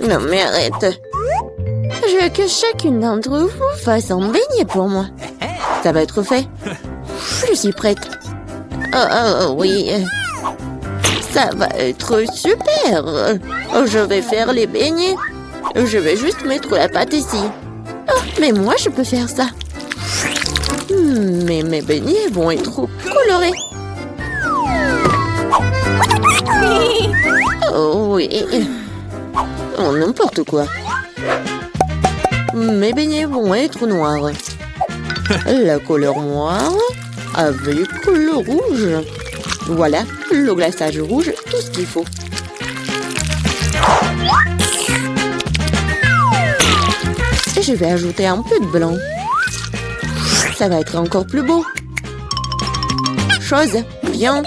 Non mais arrête. Je veux que chacune d'entre vous fasse un beignet pour moi. Ça va être fait. Je suis prête. Oh oui. Ça va être super. Je vais faire les beignets. Je vais juste mettre la pâte ici. Oh, mais moi, je peux faire ça. Mais mes beignets vont être trop colorés. Oh oui. Oh, n'importe quoi. Mes beignets vont être noirs. La couleur noire avec le rouge. Voilà, le glaçage rouge, tout ce qu'il faut. Et je vais ajouter un peu de blanc. Ça va être encore plus beau. Chose, viens.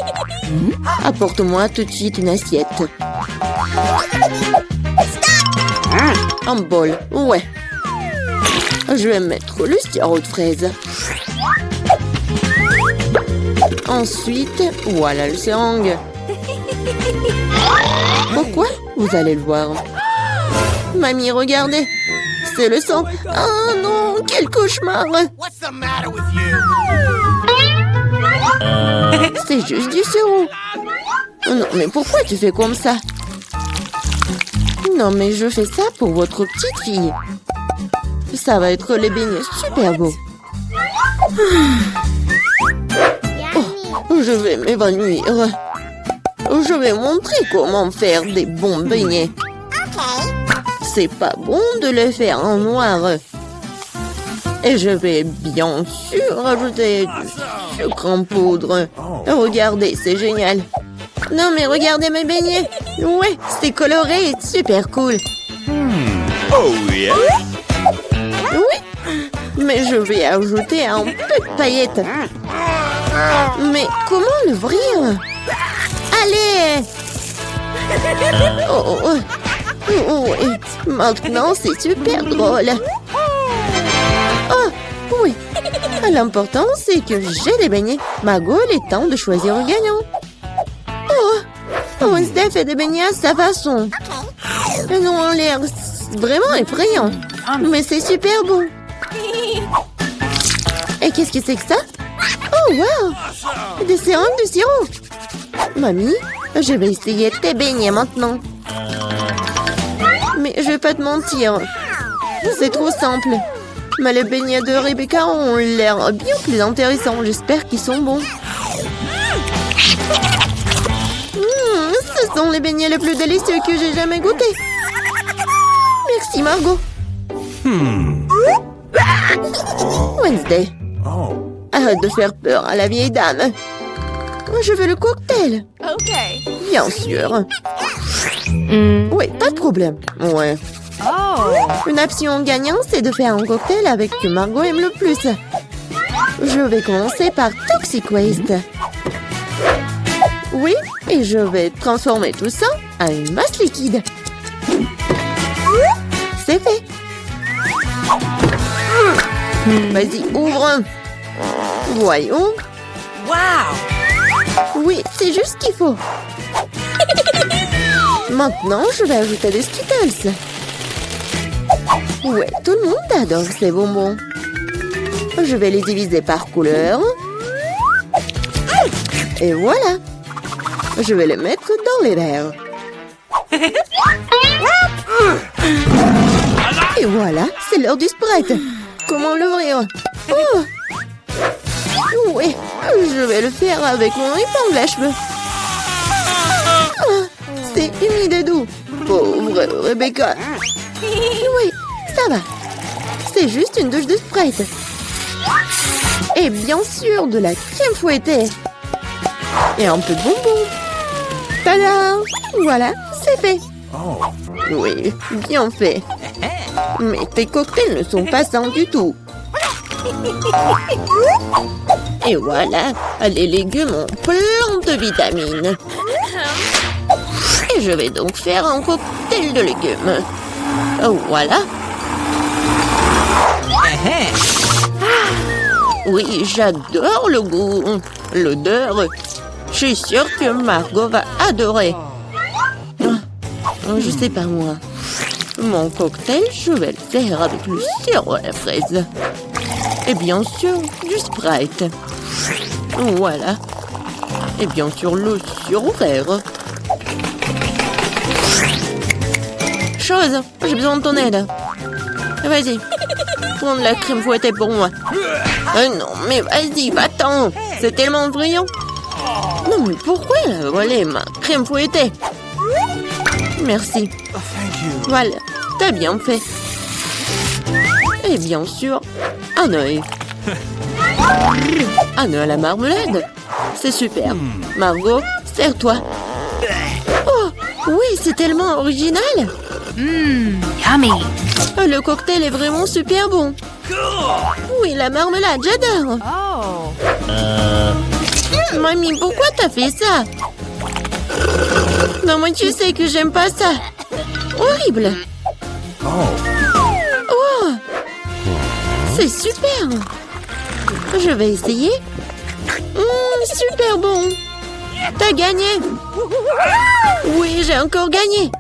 Apporte-moi tout de suite une assiette. Un bol, ouais. Je vais mettre le sirop de fraise. Ensuite, voilà le seringue. Pourquoi? Vous allez le voir. Mamie, regardez. C'est le sang. Oh non, quel cauchemar. C'est juste du sirop. Non, mais pourquoi tu fais comme ça? Non, mais je fais ça pour votre petite fille. Ça va être les beignets super beaux. Oh, je vais m'évanouir. Je vais montrer comment faire des bons beignets. C'est pas bon de les faire en noir. Et je vais bien sûr ajouter du sucre en poudre. Regardez, c'est génial. Non mais regardez mes beignets. Ouais, c'est coloré et super cool. Oh yeah. Oui, mais je vais ajouter un peu de paillettes. Mais comment l'ouvrir? Allez! Oh, et maintenant c'est super drôle. Oh, oui. L'important c'est que j'ai des beignets. Margot, il est temps de choisir le gagnant. Oh, Wednesday fait des beignets à sa façon. Ils ont l'air vraiment effrayants. Mais c'est super bon. Et qu'est-ce que c'est que ça? Oh, wow! Des seringues de sirop. Mamie, je vais essayer tes beignets maintenant. Mais je vais pas te mentir. C'est trop simple. Mais les beignets de Rebecca ont l'air bien plus intéressants. J'espère qu'ils sont bons. Ce sont les beignets les plus délicieux que j'ai jamais goûtés. Merci, Margot. Wednesday. Arrête de faire peur à la vieille dame. Je veux le cocktail. OK. Bien sûr. Oui, pas de problème. Ouais. Oh. Une option gagnante, c'est de faire un cocktail avec ce que Margot aime le plus. Je vais commencer par Toxic Waste. Oui, et je vais transformer tout ça en une masse liquide. C'est fait. Vas-y, ouvre. Voyons. Wow. Oui, c'est juste ce qu'il faut. Maintenant, je vais ajouter des Skittles. Ouais, tout le monde adore ces bonbons. Je vais les diviser par couleur. Et voilà. Je vais les mettre dans les verres. Et voilà, c'est l'heure du Sprite. Comment l'ouvrir? Oh! Oui, je vais le faire avec mon épingle à cheveux. Oh, c'est humide et doux. Pauvre Rebecca. Oui, ça va. C'est juste une douche de Sprite. Et bien sûr, de la crème fouettée. Et un peu de bonbons. Tada! Voilà, c'est fait. Oui, bien fait. Mais tes cocktails ne sont pas sains du tout. Et voilà, les légumes ont plein de vitamines. Et je vais donc faire un cocktail de légumes. Voilà. Oui, j'adore le goût, l'odeur. Je suis sûre que Margot va adorer. Je sais pas moi. Mon cocktail, je vais le faire avec le sirop à la fraise. Et bien sûr, du Sprite. Voilà. Et bien sûr, le sirop vert. Chose, j'ai besoin de ton aide. Vas-y, prends de la crème fouettée pour moi. Non, mais vas-y, va-t'en. C'est tellement brillant. Non, mais pourquoi elle a volé ma crème fouettée? Merci. Voilà, t'as bien fait. Et bien sûr, un œil. Un œil à la marmelade. C'est super. Margot, sers-toi. Oh, oui, c'est tellement original. Yummy. Le cocktail est vraiment super bon. Oui, la marmelade, j'adore. Mamie, pourquoi t'as fait ça? Non, moi, tu sais que j'aime pas ça. Horrible. Oh, c'est super. Je vais essayer. Super bon. T'as gagné. Oui, j'ai encore gagné.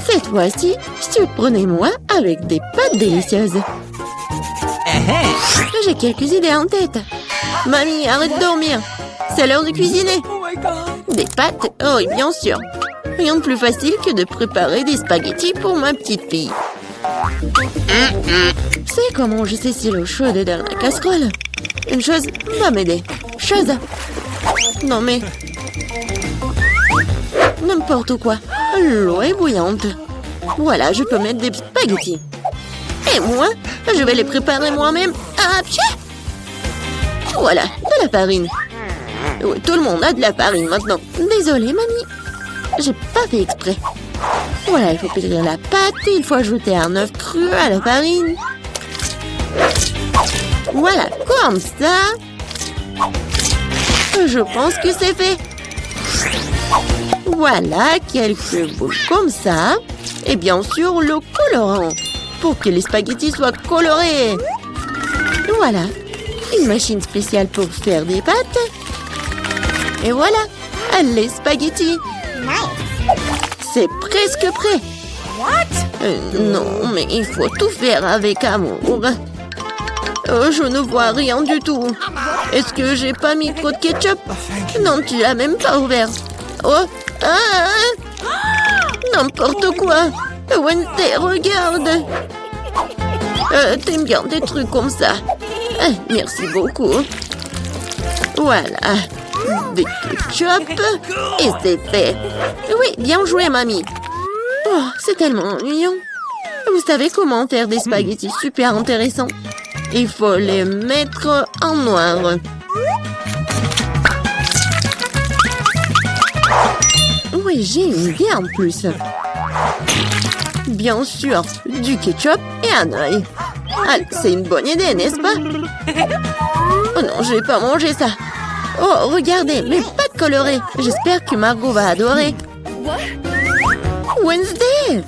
Cette fois-ci, surprenez-moi avec des pâtes délicieuses. J'ai quelques idées en tête. Mamie, arrête de dormir. C'est l'heure de cuisiner. Des pâtes? Oh, oui, bien sûr. Rien de plus facile que de préparer des spaghettis pour ma petite fille. C'est comment je saisis l'eau chaude dans la casserole. Une chose va m'aider. Chose. Non mais... N'importe quoi. L'eau est bouillante. Voilà, je peux mettre des spaghettis. Et moi, je vais les préparer moi-même. Ah, pchit! Voilà, de la farine. Oui, tout le monde a de la farine maintenant. Désolée, mamie. J'ai pas fait exprès. Voilà, il faut pétrir la pâte. Il faut ajouter un œuf cru à la farine. Voilà, comme ça. Je pense que c'est fait. Voilà, quelques boules comme ça. Et bien sûr, le colorant. Pour que les spaghettis soient colorés. Voilà, une machine spéciale pour faire des pâtes. Et voilà, les spaghettis. C'est presque prêt. Non, mais il faut tout faire avec amour. Je ne vois rien du tout. Est-ce que j'ai pas mis trop de ketchup? Non, tu l'as même pas ouvert. Oh, n'importe quoi. Wednesday, regarde. T'aimes bien des trucs comme ça. Merci beaucoup. Voilà. Des ketchup. Et c'est fait. Oui, bien joué, mamie. Oh, c'est tellement ennuyant. Vous savez comment faire des spaghettis super intéressants? Il faut les mettre en noir. Oui, j'ai une idée en plus. Bien sûr, du ketchup et un œil. Ah, c'est une bonne idée, n'est-ce pas? Oh non, je vais pas manger ça. Oh, regardez, mes pâtes colorées. J'espère que Margot va adorer. Wednesday!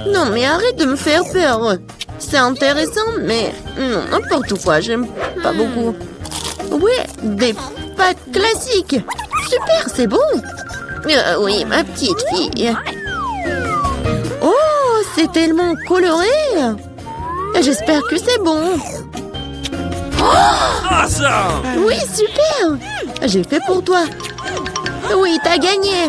Non, mais arrête de me faire peur. C'est intéressant, mais non, n'importe quoi, j'aime pas beaucoup. Ouais, des pâtes classiques. Super, c'est bon. Oui, ma petite fille. Oh, c'est tellement coloré. J'espère que c'est bon. Awesome! Oui, super. J'ai fait pour toi. Oui, t'as gagné.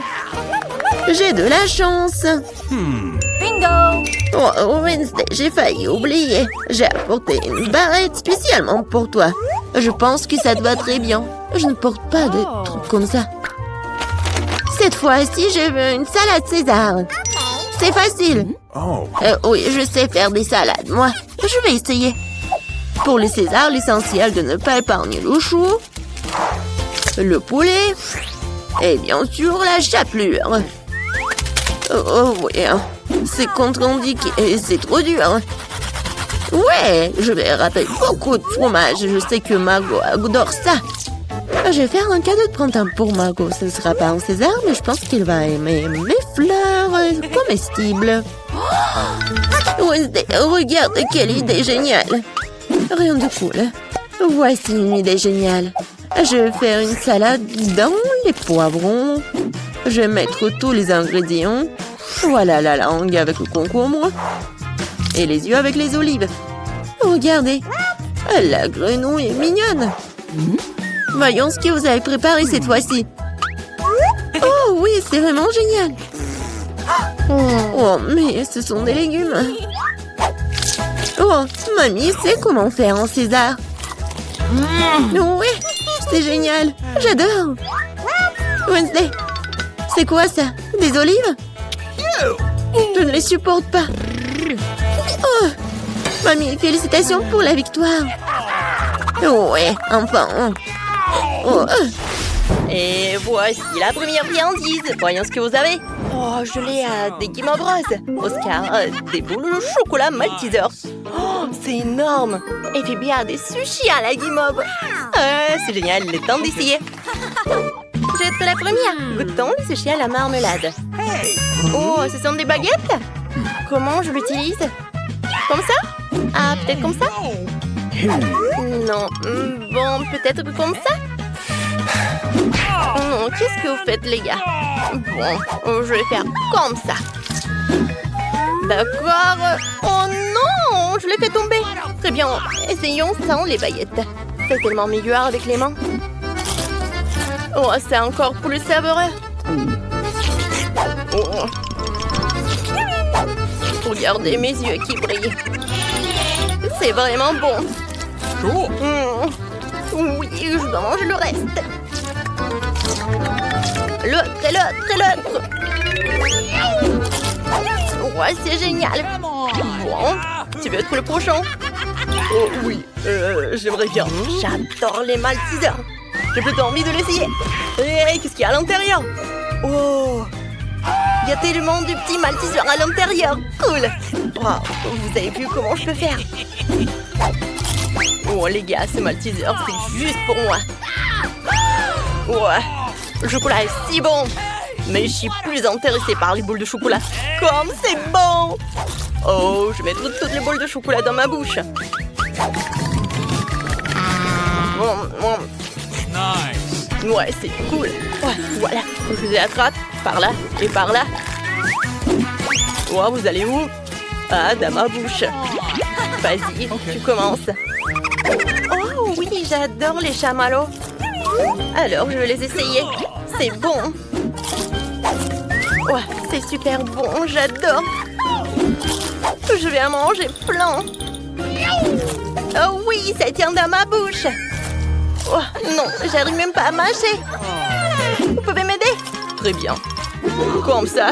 J'ai de la chance. Bingo. Oh, Wednesday, j'ai failli oublier. J'ai apporté une barrette spécialement pour toi. Je pense que ça te va très bien. Je ne porte pas de trucs comme ça. Cette fois-ci, je veux une salade César. C'est facile. Oh. Oui, je sais faire des salades, moi. Je vais essayer. Pour les Césars, l'essentiel de ne pas épargner le chou, le poulet et bien sûr la chapelure. Oh oui, c'est contre-indiqué et c'est trop dur. Ouais, je vais râper beaucoup de fromage. Je sais que Margot adore ça. Je vais faire un cadeau de printemps pour Margot. Ce ne sera pas un César, mais je pense qu'il va aimer mes fleurs comestibles. Wednesday, regarde quelle idée géniale. Rien de cool. Voici une idée géniale. Je vais faire une salade dans les poivrons. Je vais mettre tous les ingrédients Voilà la langue avec le concombre. Et les yeux avec les olives. Regardez. La grenouille est mignonne. Voyons ce que vous avez préparé cette fois-ci. Oh oui, c'est vraiment génial. Oh, mais ce sont des légumes. Oh, mamie sait comment faire en César. Oui, c'est génial. J'adore. Wednesday, c'est quoi ça? Des olives? Je ne les supporte pas. Oh, mamie, félicitations pour la victoire. Ouais, enfin. Oh. Et voici la première friandise. Voyons ce que vous avez. Oh, je l'ai à des Guimauve roses. Oscar, des boules de chocolat Malteser. Oh, c'est énorme. Et Phoebe a des sushis à la Guimauve. C'est génial, il est temps d'essayer. Je vais être la première. Goûtons le sushi à la marmelade. Oh, ce sont des baguettes. Comment je l'utilise? Comme ça? Ah, peut-être comme ça? Non, bon, peut-être comme ça? Non, qu'est-ce que vous faites, les gars? Bon, je vais faire comme ça. D'accord. Oh non, je l'ai fait tomber. Très bien, essayons sans les baguettes. C'est tellement meilleur avec les mains. Oh, c'est encore plus savoureux. Oh. Regardez mes yeux qui brillent. C'est vraiment bon. Oui, je dois manger le reste. L'autre et l'autre et l'autre. Ouais, c'est génial. Bon, tu veux être le prochain? Oh oui, j'aimerais bien. J'adore les Maltesers. J'ai plutôt envie de l'essayer. Hey, qu'est-ce qu'il y a à l'intérieur? Oh, il y a tellement de petits Maltesers à l'intérieur. Cool. Wow, vous avez vu comment je peux faire? Oh les gars, ce Malteser, c'est juste pour moi. Ouais, le chocolat est si bon. Mais je suis plus intéressée par les boules de chocolat. Comme c'est bon! Oh, je vais mettre toutes les boules de chocolat dans ma bouche. Nice. Ouais, c'est cool. Ouais, voilà, je les attrape par là et par là. Ouais, vous allez où? Ah, dans ma bouche. Vas-y, tu commences. Oh oui, j'adore les chamallows. Alors, je vais les essayer. C'est bon. Ouais, c'est super bon, j'adore. Je vais en manger plein. Oh oui, ça tient dans ma bouche. Oh non, j'arrive même pas à mâcher. Vous pouvez m'aider? Très bien. Comme ça,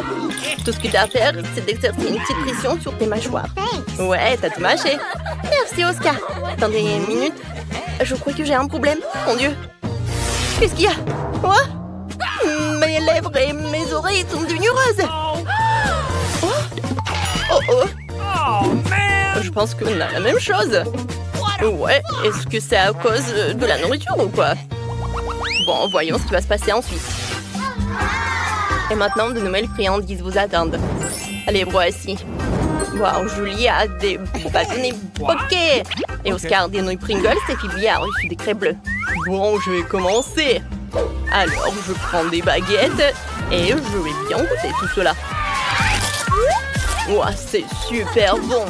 tout ce que tu as à faire, c'est d'exercer une petite pression sur tes mâchoires. Ouais, t'as tout mâché. Merci, Oscar. Attendez une minute. Je crois que j'ai un problème. Mon Dieu. Qu'est-ce qu'il y a? Quoi? Mes lèvres et mes oreilles sont devenues roses. Oh, oh, oh. Je pense qu'on a la même chose. Ouais, est-ce que c'est à cause de la nourriture ou quoi? Bon, voyons ce qui va se passer ensuite. Et maintenant, de nouvelles friandises vous attendent. Allez, voici. Waouh, Julie a des bâtonnets poké. Et Oscar des nouilles Pringles et Phoebe a reçu des craies bleues. Bon, je vais commencer. Alors, je prends des baguettes et je vais bien goûter tout cela. Ouah, c'est super bon.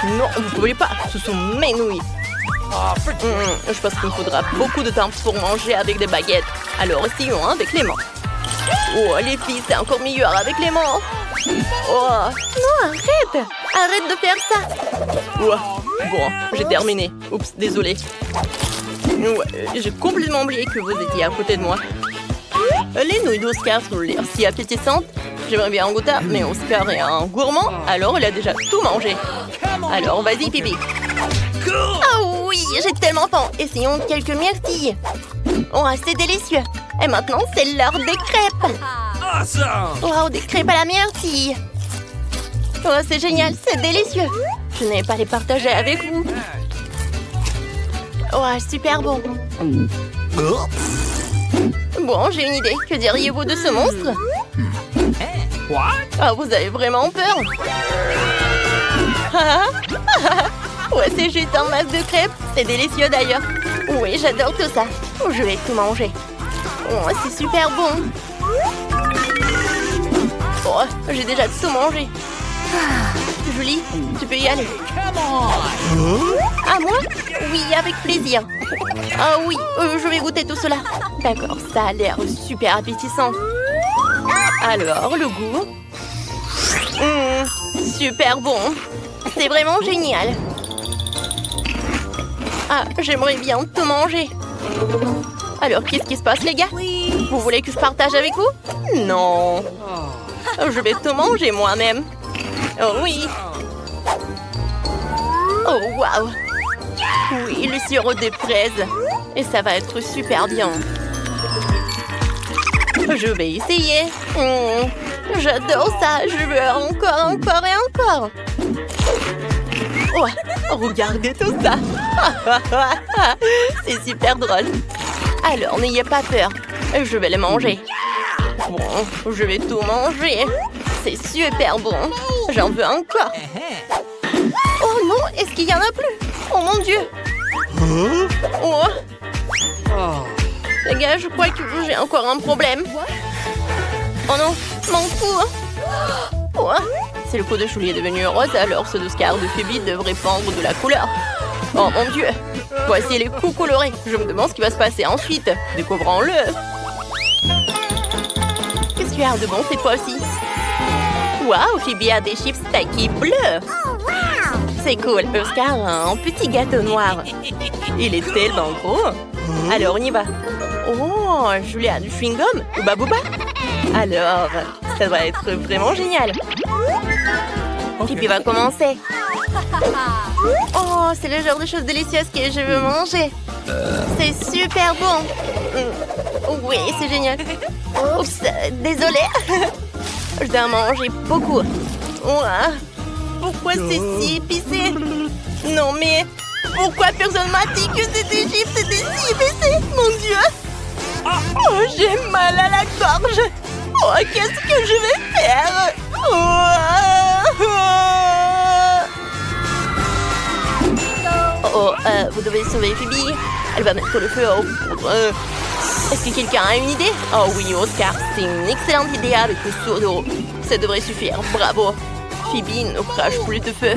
Non, vous ne pouvez pas, ce sont mes nouilles. Je pense qu'il me faudra beaucoup de temps pour manger avec des baguettes. Alors, essayons avec les mains. Oh, les filles, c'est encore meilleur avec les mains. Oh, non, arrête. Arrête de faire ça. Ouah, bon, j'ai terminé. Oups, désolé. Ouais, j'ai complètement oublié que vous étiez à côté de moi. Les nouilles d'Oscar sont l'air si appétissantes. J'aimerais bien en goûter, mais Oscar est un gourmand, alors il a déjà tout mangé. Alors, vas-y, Phoebe. Oh oui, j'ai tellement faim. Essayons quelques myrtilles. Oh, c'est délicieux. Et maintenant, c'est l'heure des crêpes. Awesome. Wow, des crêpes à la myrtille. Oh, c'est génial, c'est délicieux. Je n'ai pas les partager avec vous. Oh, super bon. Bon, j'ai une idée. Que diriez-vous de ce monstre? What? Ah, vous avez vraiment peur? Ouais, c'est juste un masque de crêpes. C'est délicieux d'ailleurs. Oui, j'adore tout ça. Je vais tout manger. Oh, c'est super bon. Oh, Oh, j'ai déjà tout mangé. Julie, tu peux y aller. À moi? Oui, avec plaisir. Ah oui, je vais goûter tout cela. D'accord, ça a l'air super appétissant. Alors, le goût? Super bon. C'est vraiment génial. Ah, j'aimerais bien tout manger. Alors, qu'est-ce qui se passe, les gars? Vous voulez que je partage avec vous? Non. Je vais tout manger moi-même. Oh oui. Oh, waouh. Oui, le sirop de fraise. Et ça va être super bien. Je vais essayer. J'adore ça. Je veux encore, encore et encore. Oh, regardez tout ça. C'est super drôle. Alors, n'ayez pas peur. Je vais le manger. Bon, je vais tout manger. C'est super bon. J'en veux encore. Oh non, est-ce qu'il y en a plus? Oh mon Dieu. Oh. Les gars, je crois que j'ai encore un problème. Oh non, mon cou. Oh. Si le cou de Julie est devenu rose, alors ce d'Oscar de Phoebe devrait prendre de la couleur. Oh mon Dieu. Voici les coups colorés. Je me demande ce qui va se passer ensuite. Découvrons-le. Qu'est-ce qu'il y a de bon cette fois-ci? Waouh, Phoebe a des chips Takis bleus. C'est cool. Oscar a un petit gâteau noir. Il est tellement gros. Alors, on y va. Oh, Julie a du chewing-gum ou babouba? Alors, ça va être vraiment génial. Phoebe va commencer. Oh, c'est le genre de choses délicieuses que je veux manger. C'est super bon. Oui, c'est génial. Oups, désolée. Je dois manger beaucoup. Ouah. Pourquoi c'est si épicé? Non, mais pourquoi personne m'a dit que c'était chips, c'était si épicé? Mon Dieu. Oh, j'ai mal à la gorge. Oh, qu'est-ce que je vais faire? Vous devez sauver Phoebe. Elle va mettre le feu au poudre. Est-ce que quelqu'un a une idée? Oh oui, Oscar, c'est une excellente idée avec le seau d'eau. Ça devrait suffire, bravo. Phoebe ne crache plus de feu.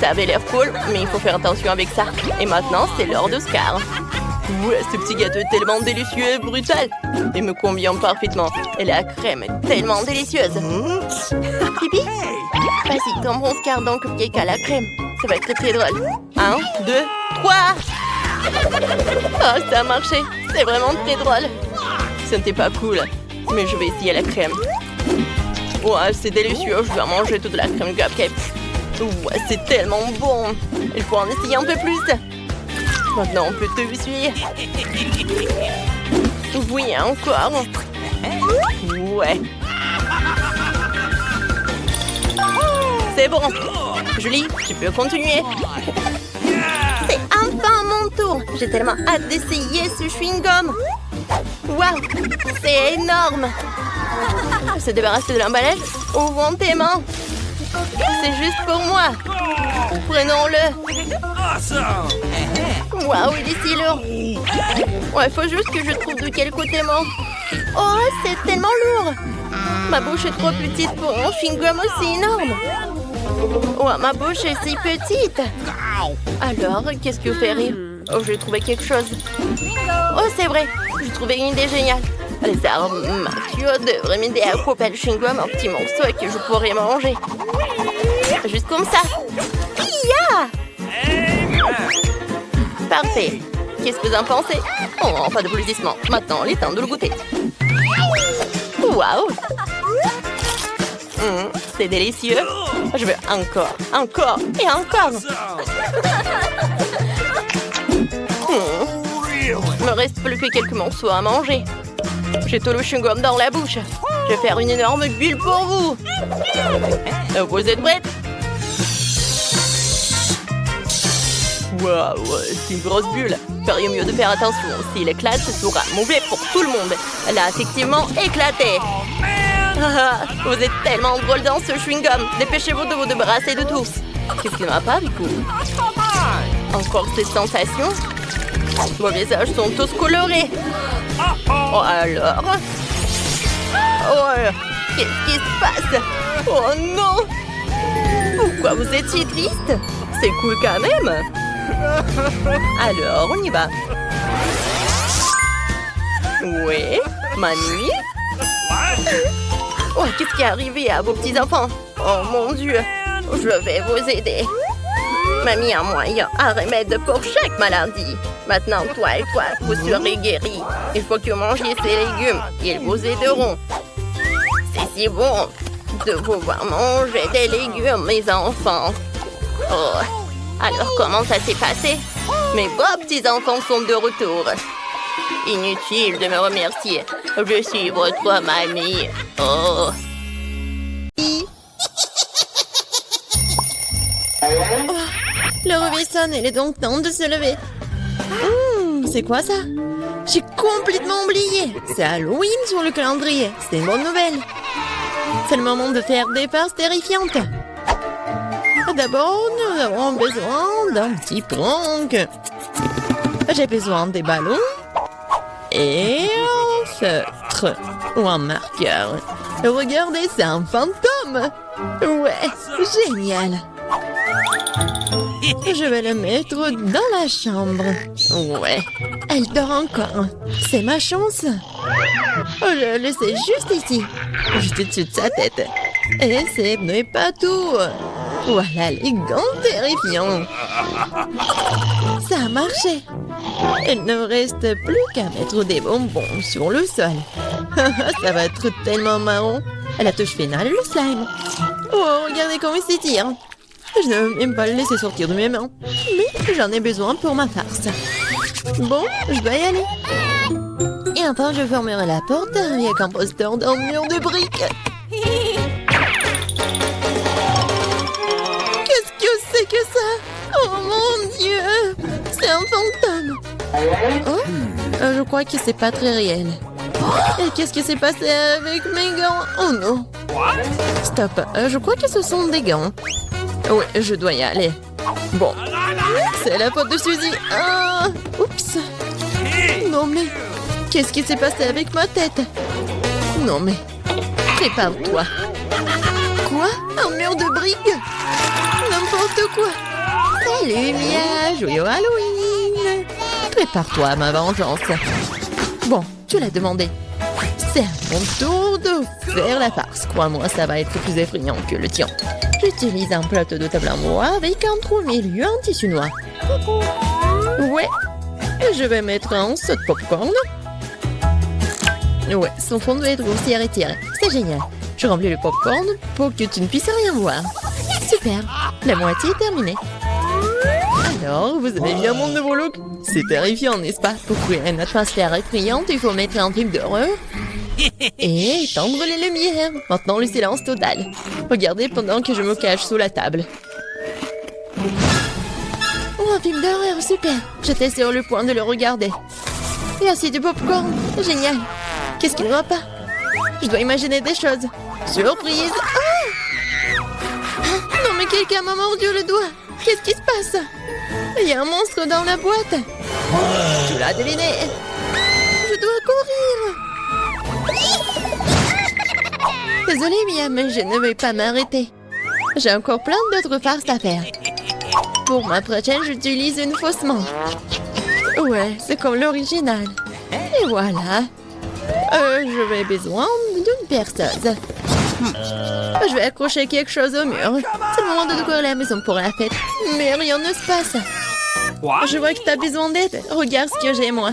Ça avait l'air cool, mais il faut faire attention avec ça. Et maintenant, c'est l'heure d'Oscar. Ouais, ce petit gâteau est tellement délicieux et brutal. Il me convient parfaitement. Et la crème est tellement délicieuse. Phoebe? Vas-y, comme Oscar dans le cupcake à la crème. Ça va être très drôle. 1, 2, 3. Oh, ça a marché. C'est vraiment très drôle. Ce n'était pas cool, mais je vais essayer la crème. Ouais, c'est délicieux. Je dois manger toute la crème du cupcake. Ouais, c'est tellement bon. Il faut en essayer un peu plus. Maintenant, on peut tout essuyer. Oui, encore. Ouais. C'est bon. Julie, tu peux continuer. C'est enfin mon tour. J'ai tellement hâte d'essayer ce chewing-gum. Waouh, c'est énorme. Se débarrasser de l'emballage. Ouvrons tes mains. C'est juste pour moi. Prenons-le. Waouh, il est si lourd. Ouais, faut juste que je trouve de quel côté mange. Oh, c'est tellement lourd. Ma bouche est trop petite pour un chewing-gum aussi énorme. Ouais, ma bouche est si petite. Alors, qu'est-ce que fait rire? Oh, j'ai trouvé quelque chose. Oh, c'est vrai. J'ai trouvé une idée géniale. Les armes mafieux devraient m'aider à couper le chewing-gum en petits morceaux que je pourrais manger. Juste comme ça. Yeah! Parfait. Qu'est-ce que vous en pensez? Oh, pas de applaudissements. Maintenant, il est temps de le goûter. Waouh! C'est délicieux. Je veux encore, encore et encore. Il me reste plus que quelques morceaux à manger. J'ai tout le chewing-gum dans la bouche. Je vais faire une énorme bulle pour vous. Vous êtes prêts? Waouh, c'est une grosse bulle. Feriez mieux de faire attention. S'il éclate, ce sera mauvais pour tout le monde. Elle a effectivement éclaté. Vous êtes tellement drôle dans ce chewing-gum. Dépêchez-vous de vous débarrasser de tous. Qu'est-ce qui ne va pas du coup? Encore cette sensation? Vos visages sont tous colorés. Oh alors? Oh, Qu'est-ce qui se passe? Oh non! Pourquoi vous étiez triste? C'est cool quand même! Alors, on y va. Oui, Mamie? Oh, qu'est-ce qui est arrivé à vos petits-enfants? Oh mon Dieu! Je vais vous aider. Mamie a moyen, un remède pour chaque maladie. Maintenant, toi et toi, vous serez guéris. Il faut que vous mangiez ces légumes. Ils vous aideront. C'est si bon de pouvoir manger des légumes, mes enfants. Oh, alors comment ça s'est passé? Mes beaux petits-enfants sont de retour. Inutile de me remercier. Je suis votre mamie. Oh. Le réveil sonne, il est donc temps de se lever. C'est quoi ça? J'ai complètement oublié. C'est Halloween sur le calendrier. C'est une bonne nouvelle. C'est le moment de faire des farces terrifiantes. D'abord, nous avons besoin d'un petit prank. J'ai besoin des ballons et un feutre ou un marqueur. Regardez, c'est un fantôme. Ouais, génial. Je vais le mettre dans la chambre. Ouais, elle dort encore. C'est ma chance. Oh, je le laisse juste ici, juste au-dessus de sa tête. Et ce n'est pas tout. Voilà les gants terrifiants. Ça a marché. Il ne reste plus qu'à mettre des bonbons sur le sol. Ça va être tellement marrant. À la touche finale, le slime. Oh, regardez comment il s'étire. Je ne veux même pas le laisser sortir de mes mains. Mais j'en ai besoin pour ma farce. Bon, je dois y aller. Et enfin, je fermerai la porte avec un poster d'un mur de briques. Qu'est-ce que c'est que ça? Oh mon Dieu! C'est un fantôme. Oh, je crois que c'est pas très réel. Et qu'est-ce qui s'est passé avec mes gants? Oh non. Stop, je crois que ce sont des gants. Oui, je dois y aller. Bon, c'est la faute de Suzy. Ah, oups. Non mais, qu'est-ce qui s'est passé avec ma tête? Non mais, prépare-toi. Quoi? Un mur de briques? N'importe quoi. Salut Mia, joyeux Halloween. Prépare-toi à ma vengeance. Bon, tu l'as demandé. C'est à mon tour de faire la farce. Crois-moi, ça va être plus effrayant que le tien. J'utilise un plateau de table en bois avec un trou au milieu en tissu noir. Ouais, je vais mettre un saut de popcorn. Ouais, son fond doit être grossier et tiré. C'est génial. Je remplis le popcorn pour que tu ne puisses rien voir. Super, la moitié est terminée. Alors, vous avez bien mon nouveau look? C'est terrifiant, n'est-ce pas? Pour créer une atmosphère effrayante, il faut mettre un film d'horreur et éteindre les lumières. Maintenant, le silence total. Regardez pendant que je me cache sous la table. Oh, un film d'horreur, super. J'étais sur le point de le regarder. Et aussi du popcorn, génial. Qu'est-ce qu'il ne va pas? Je dois imaginer des choses. Surprise! Ah! Non mais quelqu'un m'a mordu le doigt. Qu'est-ce qui se passe? Il y a un monstre dans la boîte. Tu l'as deviné. Je dois courir. Désolée Mia, mais je ne vais pas m'arrêter. J'ai encore plein d'autres farces à faire. Pour ma prochaine, j'utilise une fausse main. Ouais, c'est comme l'original. Et voilà. Je vais besoin d'une perceuse. Je vais accrocher quelque chose au mur. C'est le moment de décorer la maison pour la fête. Mais rien ne se passe. Je vois que tu as besoin d'aide. Regarde ce que j'ai, moi.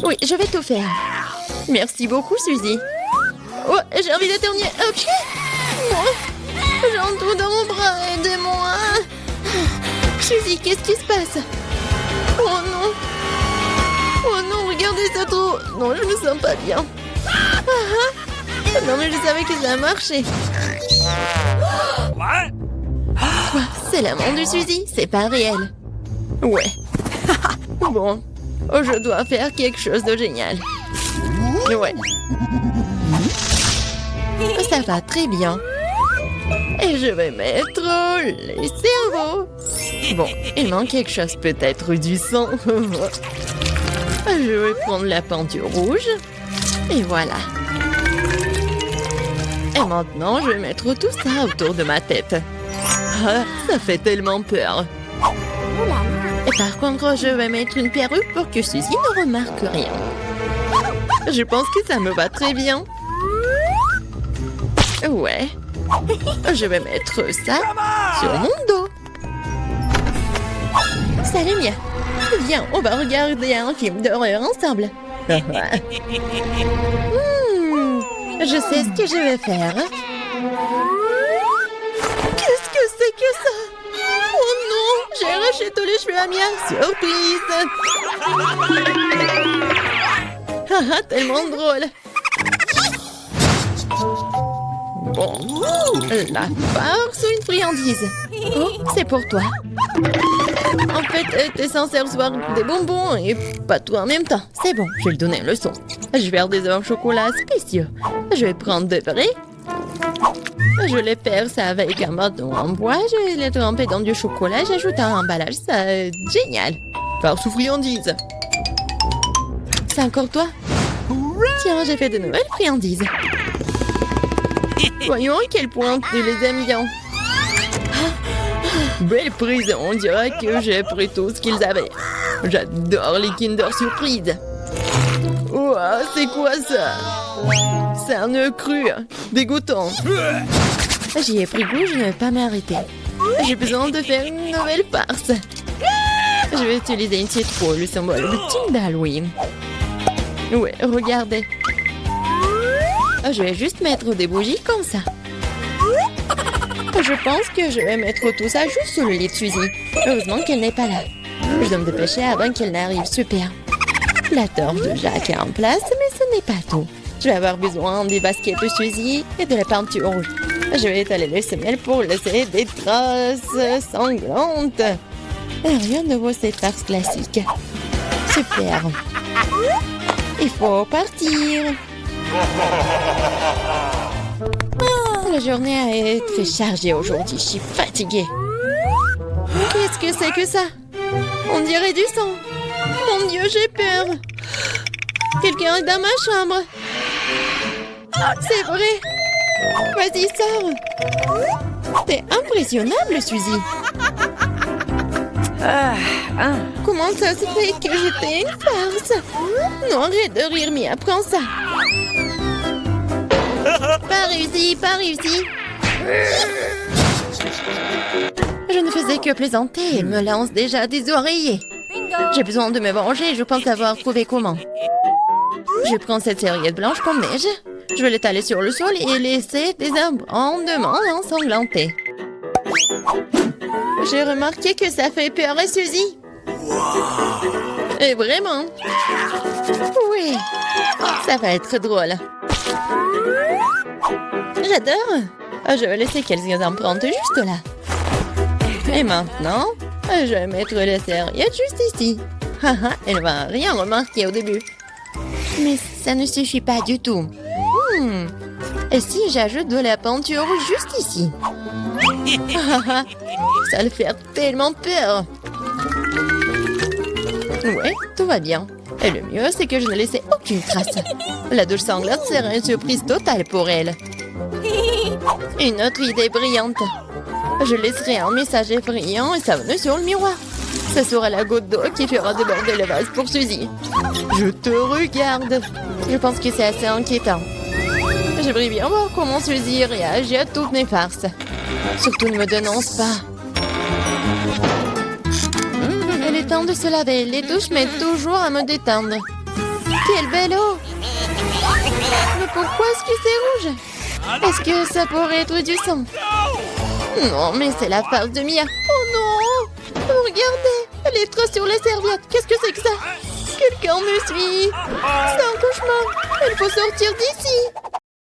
Oui, je vais tout faire. Merci beaucoup, Suzy. Oh, j'ai envie d'éternuer. Ok. J'ai un trou dans mon bras. Aidez-moi. Suzy, qu'est-ce qui se passe? Oh non. Oh non, regardez ce trou. Non, je me sens pas bien. Non, mais je savais que ça marchait. Quoi? C'est la main de Suzy? C'est pas réel. Ouais. Bon. Oh, je dois faire quelque chose de génial. Ouais. Ça va très bien. Et je vais mettre les cerveaux. Bon, il manque quelque chose, peut-être du sang. Je vais prendre la peinture rouge. Et voilà. Et maintenant, je vais mettre tout ça autour de ma tête. Ah, ça fait tellement peur. Et par contre, je vais mettre une perruque pour que Suzy ne remarque rien. Je pense que ça me va très bien. Ouais. Je vais mettre ça sur mon dos. Salut Mia. Viens, on va regarder un film d'horreur ensemble. Je sais ce que je vais faire. Qu'est-ce que c'est que ça? Oh non, j'ai arraché tous les cheveux à Mia. Surprise! Haha, tellement drôle. Bon, la farce ou une friandise? Oh, c'est pour toi. En fait, t'es censé recevoir des bonbons et pas tout en même temps. C'est bon, je vais lui donner une leçon. Je vais faire des œufs au chocolat spéciaux. Je vais prendre de vrais. Je les perce avec un bâton en bois. Je vais les tremper dans du chocolat. J'ajoute un emballage. Ça, génial. Farce ou friandise? C'est encore toi? Tiens, j'ai fait de nouvelles friandises. Voyons à quel point tu les aimes bien. Belle prison, on dirait que j'ai pris tout ce qu'ils avaient. J'adore les Kinder Surprise. Ouah, c'est quoi ça? C'est un œuf cru, dégoûtant. J'y ai pris goût, je ne vais pas m'arrêter. J'ai besoin de faire une nouvelle farce. Je vais utiliser une citrouille, le symbole de team d'Halloween. Ouais, regardez. Je vais juste mettre des bougies comme ça. Je pense que je vais mettre tout ça juste sur le lit de Suzy. Heureusement qu'elle n'est pas là. Je dois me dépêcher avant qu'elle n'arrive. Super. La torche de Jacques est en place, mais ce n'est pas tout. Je vais avoir besoin des baskets de Suzy et de la peinture rouge. Je vais étaler les semelles pour laisser des traces sanglantes. Rien de vaut cette farce classique. Super. Il faut partir. La journée a été chargée aujourd'hui. Je suis fatiguée. Qu'est-ce que c'est que ça? On dirait du sang. Mon Dieu, j'ai peur. Quelqu'un est dans ma chambre. C'est vrai. Vas-y, sors. T'es impressionnable, Suzy. Comment ça se fait que j'étais une farce? Non, arrête de rire, Mia, prends ça. Pas réussi, pas réussi. Je ne faisais que plaisanter. Elle me lance déjà des oreillers. J'ai besoin de me venger. Je pense avoir trouvé comment. Je prends cette serviette blanche comme neige. Je vais l'étaler sur le sol et laisser des abondements ensanglantés. J'ai remarqué que ça fait peur à Suzy. Et vraiment. Oui, ça va être drôle. J'adore. Je vais laisser quelques empreintes juste là. Et maintenant, je vais mettre la serviette juste ici. Elle va rien remarquer au début. Mais ça ne suffit pas du tout. Et si j'ajoute de la peinture juste ici? Ça va faire tellement peur. Ouais, tout va bien. Et le mieux, c'est que je ne laissais aucune trace. La douche sanglante serait une surprise totale pour elle. Une autre idée brillante. Je laisserai un message effrayant et savonneux sur le miroir. Ce sera la goutte d'eau qui fera déborder le vase pour Suzy. Je te regarde. Je pense que c'est assez inquiétant. J'aimerais bien voir comment Suzy réagit à toutes mes farces. Surtout ne me dénonce pas. Il est temps de se laver. Les douches m'aident toujours à me détendre. Quelle belle eau! Mais pourquoi est-ce que c'est rouge? Est-ce que ça pourrait être du sang? Non, mais c'est la farce de Mia. Oh non! Regardez! Les traces sur la serviette. Qu'est-ce que c'est que ça? Quelqu'un me suit. C'est un cauchemar. Il faut sortir d'ici.